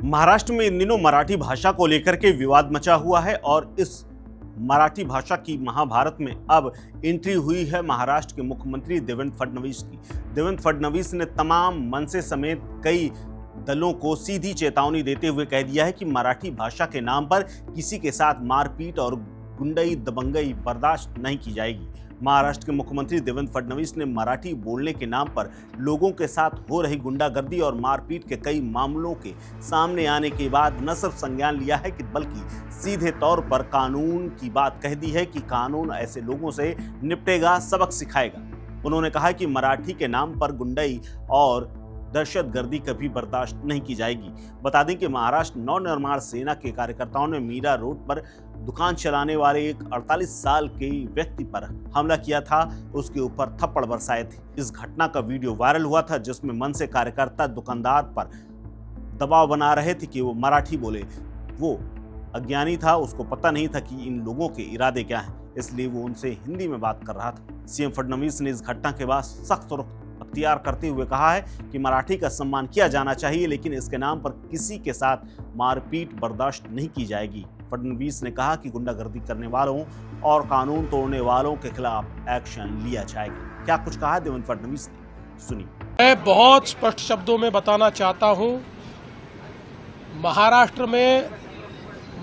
महाराष्ट्र में इन दिनों मराठी भाषा को लेकर के विवाद मचा हुआ है और इस मराठी भाषा की महाभारत में अब एंट्री हुई है महाराष्ट्र के मुख्यमंत्री देवेंद्र फडणवीस की। देवेंद्र फडणवीस ने तमाम मनसे समेत कई दलों को सीधी चेतावनी देते हुए कह दिया है कि मराठी भाषा के नाम पर किसी के साथ मारपीट और गुंडई दबंगई बर्दाश्त नहीं की जाएगी। महाराष्ट्र के मुख्यमंत्री देवेंद्र फडणवीस ने मराठी बोलने के नाम पर लोगों के साथ हो रही गुंडागर्दी और मारपीट के कई मामलों के सामने आने के बाद न सिर्फ संज्ञान लिया है कि बल्कि सीधे तौर पर कानून की बात कह दी है कि कानून ऐसे लोगों से निपटेगा, सबक सिखाएगा। उन्होंने कहा कि मराठी के नाम पर गुंडई और दहशतगर्दी कभी बर्दाश्त नहीं की जाएगी। बता दें कि महाराष्ट्र नवनिर्माण सेना के कार्यकर्ताओं ने मीरा रोड पर दुकान चलाने वाले एक 48 साल के व्यक्ति पर हमला किया था, उसके ऊपर थप्पड़ बरसाए थे। इस घटना का वीडियो वायरल हुआ था जिसमें मन से कार्यकर्ता दुकानदार पर दबाव बना रहे थे कि वो मराठी बोले। वो अज्ञानी था, उसको पता नहीं था कि इन लोगों के इरादे क्या हैं, इसलिए वो उनसे हिंदी में बात कर रहा था। सीएम फडणवीस ने इस घटना के बाद सख्त रुख अख्तियार करते हुए कहा है कि मराठी का सम्मान किया जाना चाहिए, लेकिन इसके नाम पर किसी के साथ मारपीट बर्दाश्त नहीं की जाएगी। फडणवीस ने कहा कि गुंडागर्दी करने वालों और कानून तोड़ने वालों के खिलाफ एक्शन लिया जाएगा। क्या कुछ कहा देवेंद्र फडणवीस ने, सुनिए। मैं बहुत स्पष्ट शब्दों में बताना चाहता हूं, महाराष्ट्र में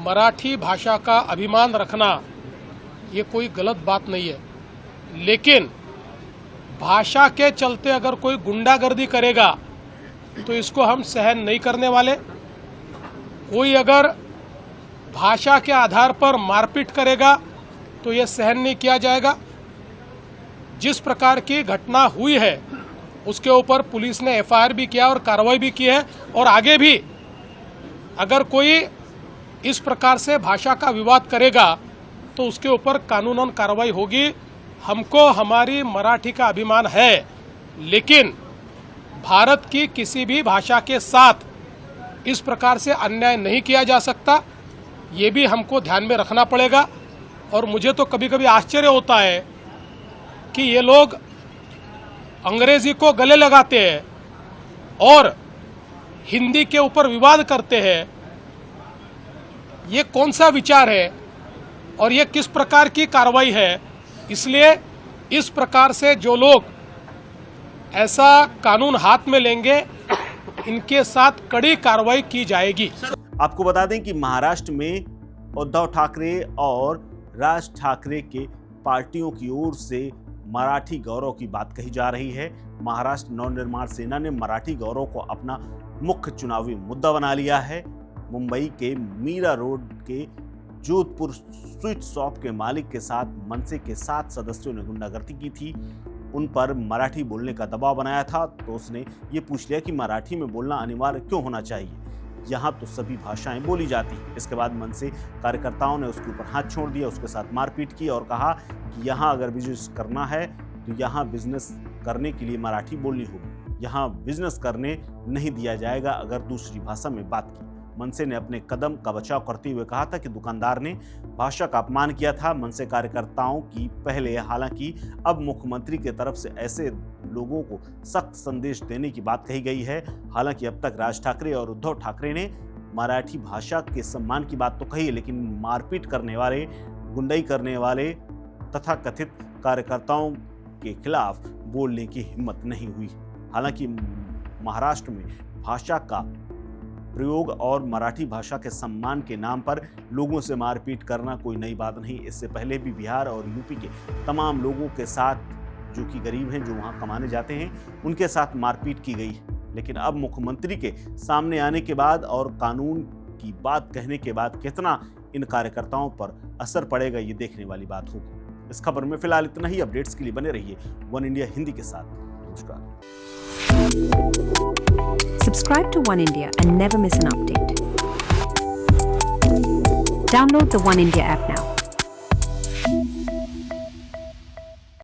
मराठी भाषा का अभिमान रखना ये कोई गलत बात नहीं है, लेकिन भाषा के चलते अगर कोई गुंडागर्दी करेगा तो इसको हम सहन नहीं करने वाले। कोई अगर भाषा के आधार पर मारपीट करेगा तो ये सहन नहीं किया जाएगा। जिस प्रकार की घटना हुई है उसके ऊपर पुलिस ने एफआईआर भी किया और कार्रवाई भी की है, और आगे भी अगर कोई इस प्रकार से भाषा का विवाद करेगा तो उसके ऊपर कानूनन कार्रवाई होगी। हमको हमारी मराठी का अभिमान है, लेकिन भारत की किसी भी भाषा के साथ इस प्रकार से अन्याय नहीं किया जा सकता, ये भी हमको ध्यान में रखना पड़ेगा। और मुझे तो कभी कभी आश्चर्य होता है कि ये लोग अंग्रेजी को गले लगाते हैं और हिंदी के ऊपर विवाद करते हैं। ये कौन सा विचार है और ये किस प्रकार की कार्रवाई है? इसलिए इस प्रकार से जो लोग ऐसा कानून हाथ में लेंगे, इनके साथ कड़ी कार्रवाई की जाएगी। आपको बता दें कि महाराष्ट्र में उद्धव ठाकरे और राज ठाकरे के पार्टियों की ओर से मराठी गौरव की बात कही जा रही है। महाराष्ट्र नवनिर्माण सेना ने मराठी गौरव को अपना मुख्य चुनावी मुद्दा बना लिया है। मुंबई के मीरा रोड के जोधपुर स्वीट शॉप के मालिक के साथ मनसे के 7 सदस्यों ने गुंडागर्दी की थी। उन पर मराठी बोलने का दबाव बनाया था, तो उसने ये पूछ लिया कि मराठी में बोलना अनिवार्य क्यों होना चाहिए, यहाँ तो सभी भाषाएं बोली जाती हैं। इसके बाद मनसे कार्यकर्ताओं ने उसके ऊपर हाथ छोड़ दिया, उसके साथ मारपीट की और कहा कि यहाँ अगर बिजनेस करना है तो यहाँ बिजनेस करने के लिए मराठी बोलनी होगी, यहाँ बिजनेस करने नहीं दिया जाएगा अगर दूसरी भाषा में बात की। मनसे ने अपने कदम का बचाव करते हुए कहा था कि दुकानदार ने भाषा का अपमान किया था। मनसे कार्यकर्ताओं की पहले, हालांकि अब मुख्यमंत्री की तरफ से ऐसे लोगों को सख्त संदेश देने की बात कही गई है। हालांकि अब तक राज ठाकरे और उद्धव ठाकरे ने मराठी भाषा के सम्मान की बात तो कही है, लेकिन मारपीट करने वाले, गुंडई करने वाले तथा कथित कार्यकर्ताओं के खिलाफ बोलने की हिम्मत नहीं हुई। हालांकि महाराष्ट्र में भाषा का प्रयोग और मराठी भाषा के सम्मान के नाम पर लोगों से मारपीट करना कोई नई बात नहीं। इससे पहले भी बिहार और यूपी के तमाम लोगों के साथ, जो कि गरीब हैं, जो वहां कमाने जाते हैं, उनके साथ मारपीट की गई है। लेकिन अब मुख्यमंत्री के सामने आने के बाद और कानून की बात कहने के बाद कितना इन कार्यकर्ताओं पर असर पड़ेगा, ये देखने वाली बात होगी। इस खबर में फिलहाल इतना ही। अपडेट्स के लिए बने रहिए वन इंडिया हिंदी के साथ। नमस्कार। Subscribe to One India and never miss an update. Download the One India app